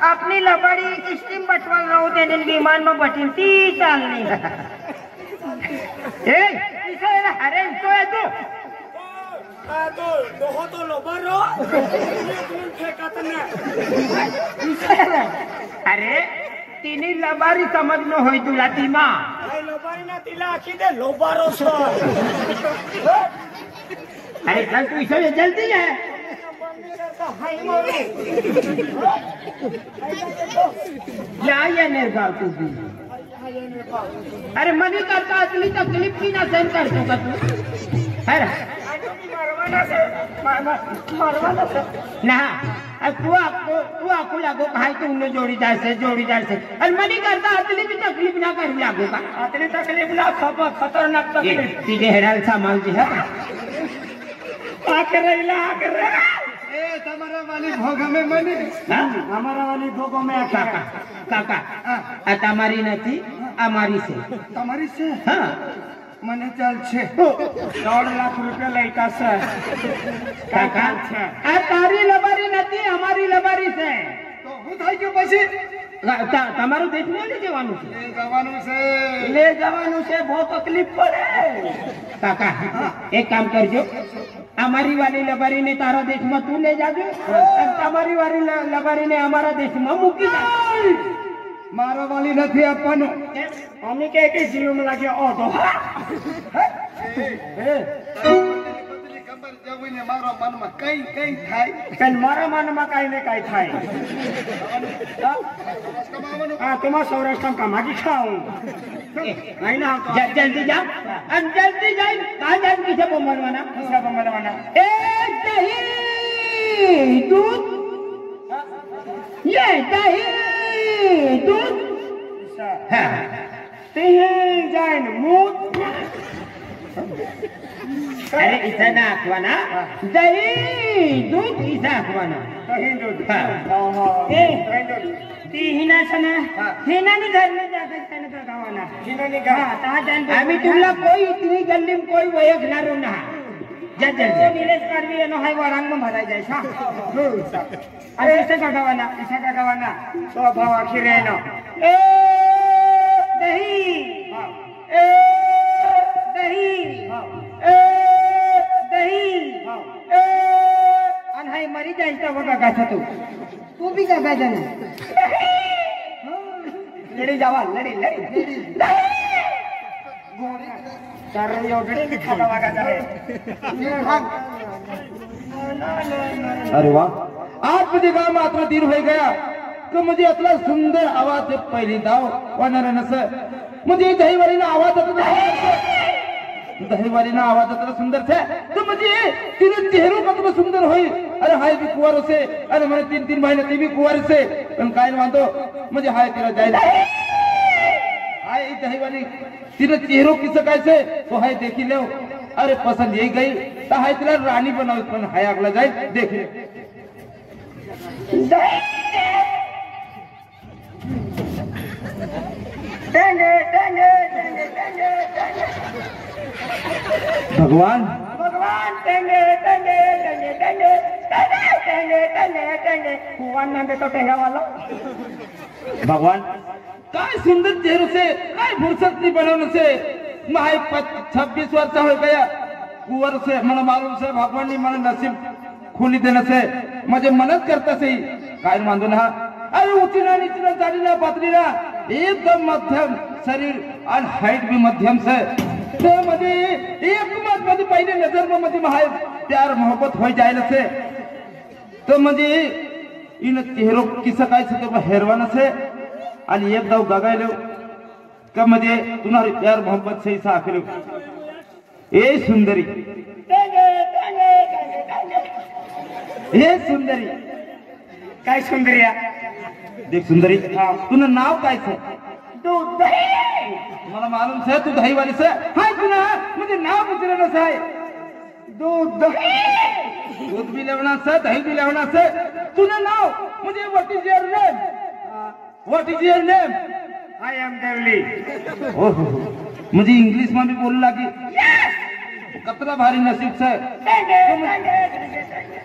अपनी लबाड़ी स्टीम बटवा रहा देने विमान में बटी ती चालनी अरे तो है तो लबारो अरे तिनी लबारी समझ में होई तुला तीमा लबारी ना तिला आखी दे लोबारो सो अरे चल तू इसे जल्दी है निर्गाव तू भी अरे मनी करता असली तकलीफ की ना सहन करतो का तू अरे ना तू आपको लागो कहा तू उन्हें जोड़ीदार से अरे मनी करता असली भी तकलीफ ना कर लागो का असली तकलीफ ना खतरनाक तकलीफ सीधे हेराल सामान जी है आकर हमारा वाली भोग में मने हमारा वाली भोगो में काका તમારી નથી અમારી છે તમારી છે હા મને ચાલ છે 1.5 લાખ રૂપિયા લઈતા છે કાકા આ તારી લબારી નથી અમારી લબારી છે તો હું થઈ ગયો પછી તમારું દેશમાં લઈ જવાનું છે ले जवानों से बहुत तकलीफ पड़े काका एक काम करजो हमारी वाली लबारी ने तारा देश में तू ले जाजो हमारी वाली लबारी ने हमारा देश में मुकी मारा वाली नहीं अपनो हमें के जीव में लगे ऑटो मारा मन में कई थाय मारा मन में कई ने कई थाय तुम्हारा सौराष्ट्र का मागी खाऊं जल्दी जा जल्दी जाए कहाँ जाए किसे बोमरवाना दही दूध ये दही दूध जाए मूत अरे इसा ना आखवाना दही दूध इसा आखवाना दही दूध हिना सना हिना नि घर में जाकर तने का गावाना हिना नि घर ता जान आम्ही तुला कोई इतनी गल्ली में कोई वयगणार ना जल्दी निलेश करवी नो हाय वरांग में भराई जाय छा अरे इसे का गावाना तो भाव आखिर है ना ए दही ए दही ए दही ए अनहाई मरी जाय तो वगा गाथा तू भी का गाजन लड़ी जावा लड़ी अरे वाह आज मुझे गाव में अतना दिन हो गया तो मुझे इतना सुंदर आवाज से पहली दाव वनरन से मुझे दही वाली ना आवाज दही वाली ना आवाज इतना सुंदर थे तो मुझे तेरे चेहरों का तो सुंदर हुई अरे हाय बी कुवार से अरे मैंने 3-3 महीने ती भी कुवार से पण काय वांदो म्हणजे हाय तिला जायला हाय दही वाली तिने चेहरो किस कैसे तो हाय देखी ले अरे पसंद यही गई तो हाय तिला रानी बनाओ पण हाय अगला जाए देख ले टेंगे टेंगे टेंगे टेंगे भगवान भगवान टेंगे टेंगे टेंगे टेंगे टेंगे टेंगे टेंगे टेंगे भगवान नाम तो टेंगा वाला भगवान काय सुंदर चेहरे से काय फुर्सत नहीं बनवने से माय 26 वर्ष हो गया कुंवर से मला मालूम से भगवान ने मला नसीब खुली देने से मुझे मदद करता सही काय मानदो ना अरे ऊंची ना नीची ना जाडी ना पातळी ना एकदम मध्यम शरीर और हाइट भी मध्यम से तो मुझे एक मत मुझे पहले नजर में मुझे माय प्यार मोहब्बत हो जाए से तो मुझे इन चेहरो किस काय से तो हेरवाना से आणि एक दाव गगायलो का मध्ये तुम्हारी प्यार मोहब्बत से ऐसा आखिर ए सुंदरी टेंगे टेंगे टेंगे टेंगे ए सुंदरी काय सुंदरिया देख सुंदरी तुझं नाव काय से दूध दही मला मालूम से तू दही वाली से हाय तुना म्हणजे नाव विचारलं से दूध दही दूध भी लेवना से दही भी लेवना से तुझं नाव म्हणजे what is your name what is your name I am देवली ओहो मुझे इंग्लिश में भी बोलने लगी कतरा भारी नसीब से टेंगे टेंगे टेंगे टेंगे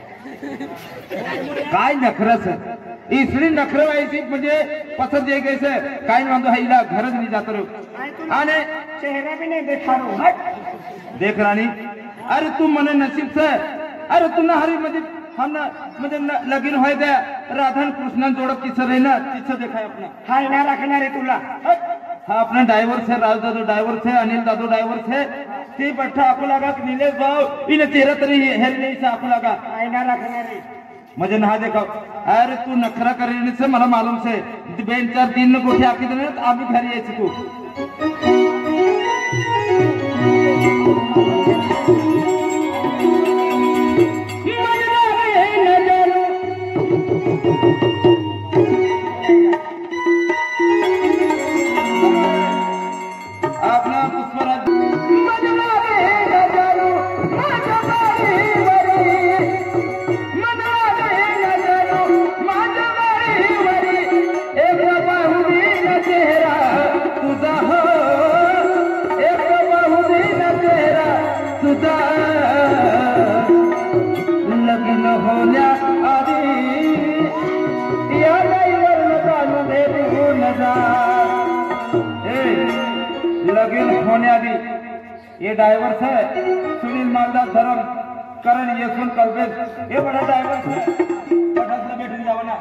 काय नखरस इसलिए नखर ऐसी मुझे पसंद ये कैसे काय मानतो हाईला घरच नहीं जातो रे आने चेहरा भी नहीं देखा रो हट देख रानी अरे तू मने नसीब से अरे तू ना हरी मुझे हम ना मुझे लगीन हो गया राधन कृष्णन जोड़ किससे रहना किससे देखा है अपना हाय ना रखना रे तुला हाँ अपना ड्राइवर से राज दादू ड्राइवर से अनिल दादू ड्राइवर से ती बट्ठा आपको लगा कि नीलेश भाव इन्हें तेरा तरी हेल नहीं से आपको लगा हाय ना रखना रे मुझे नहा देखा अरे तू नखरा करने से मला मालूम से बेन 4-3 गोठे आके देने तो आप भी घर यायचं तू आपने पुष्पराज लगीन होण्या आधी या ड्रायव्हरला जाणून घेऊन जा लगीन होण्याआधी ये ड्राइवर से सुनील मालदा धरम करण यशवंत कल्पेश ये बड़ा ड्राइवर से पटास से बैठने जाओ ना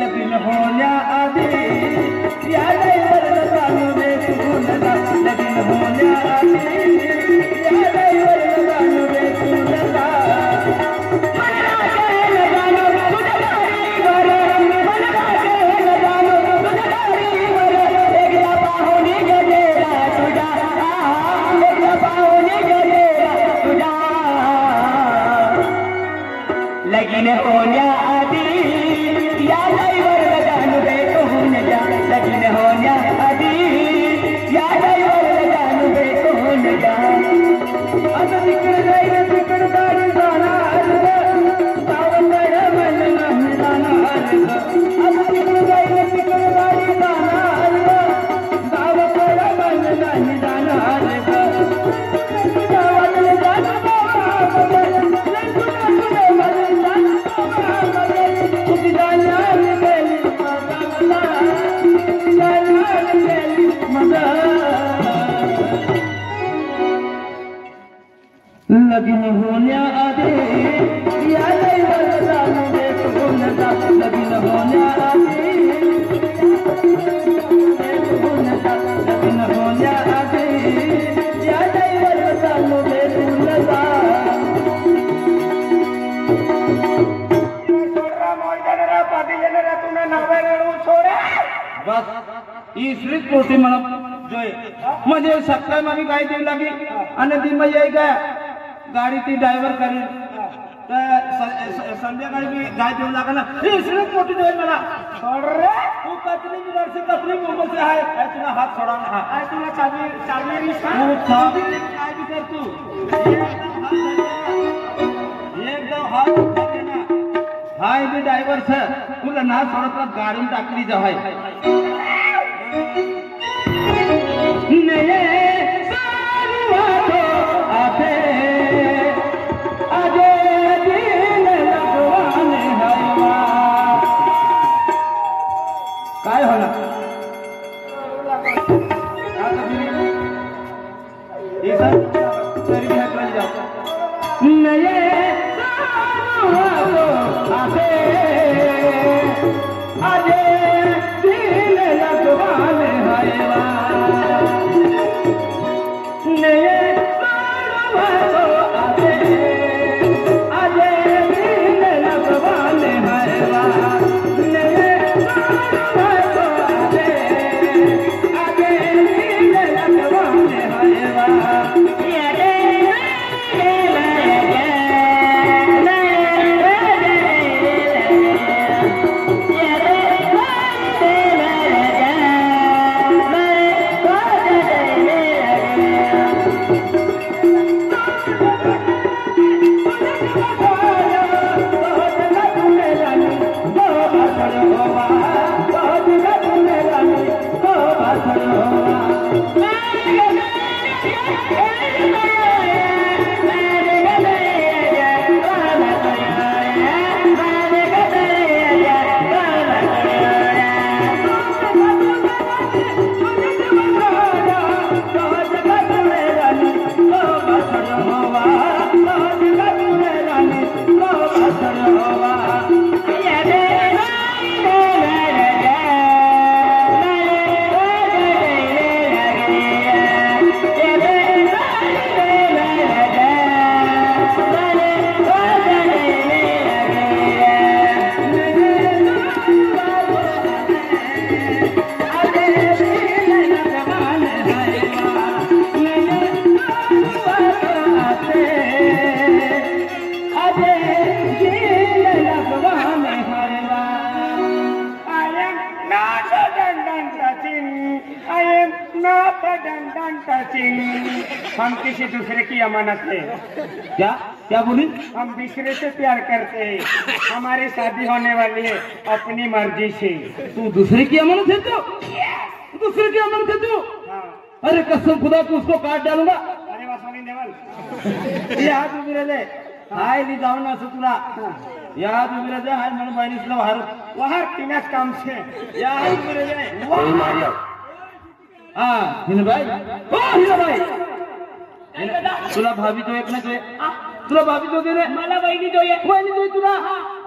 लगीन होण्याआधी या ड्रायव्हरला जाणून घेऊन जा लगीन होण्याआधी या ड्रायव्हरला जाणून घेऊन जा लगीन होण्याआधी या ड्रायव्हरला जाणू भेटून जा लगीन होण्याआधी या ड्रायव्हरला जाणू भेटून जा आता तिकडे जाईल तिकडे गाडी जाणार गावाकडे मन नाही जाणार आता तिकडे जाईल तिकडे गाडी जाणार गावाकडे मन नाही जाणार गावाकडे जाणार लगीन होण्याआधी या ड्रायव्हरला जाणून घेऊन जा लगीन होण्याआधी लगीन होण्याआधी या ड्रायव्हरला जाणून घेऊन जा साधी येणार तुला नावे रडून सोड बस इसरीच पोटी मला जोय म्हणजे सकाळ मागे गाय देऊ लागली आणि ती मग येई काय गाडी ती ड्रायव्हर करेल तर संध्याकाळी मी गाय देऊ लागला ना इसरीच मोठी जोय मला सोड रे तू कतरी बिगाड़ से कतरी मुंबई से है ऐ तुला हात सोडा ना काय तुला चावी रिक्षा तू चावी काय भी कर तू एकदम हात उठा दे ना हाय बी ड्रायव्हर सर तुला ना सोडत गाडून टाकली जाय नये सारुवातो आते आजे दिल लगवाने हवा काय होला तरी भी हटवायला जाऊ नये सारुवातो आते आजे दिल लगवाने हवा हम किसी दूसरे की अमानत है क्या क्या बोली हम दूसरे से प्यार करते हैं हमारी शादी होने वाली है अपनी मर्जी से तू दूसरे की अमानत है तो दूसरे की अमानत है तू हाँ। अरे कसम खुदा तू उसको काट डालूंगा अरे वासवानी देवल ये हात उभी राहिले हाय नी जाऊ ना असं तुला या हात उभी राहिले हाय म्हणून बहिणीसला वहां पिण्याच काम से या हात उभी राहिले हा हिनबाई हो हिनबाई तुला भाभी तो एक ना तो तुला भाभी तो दे मला वहिनी જોઈએ वहिनी तो तुला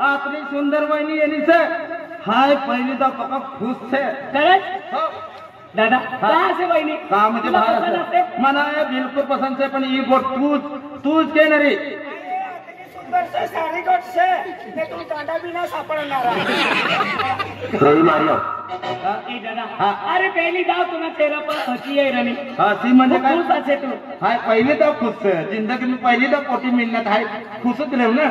आतली सुंदर वहिनी एनी से हाय पहिली तो पक्का खुश छे खरंच हो दादा कहाँ से वहिनी का म्हणजे बाहेर मना बिलकुल पसंत है पण ही गोट तूच के नरी सुंदर से सारी गोट से मैं तुम कांदा बिना सापडणार रवी मारियो ए दादा अरे पहली दाव तुम्हें तेरा पर हंसी है रनी हंसी म्हणजे काय खुश आहे तू हाय पहिली तो खुश जिंदगी में पहिली तो पोटी मिलना हाय खुशच रहू ना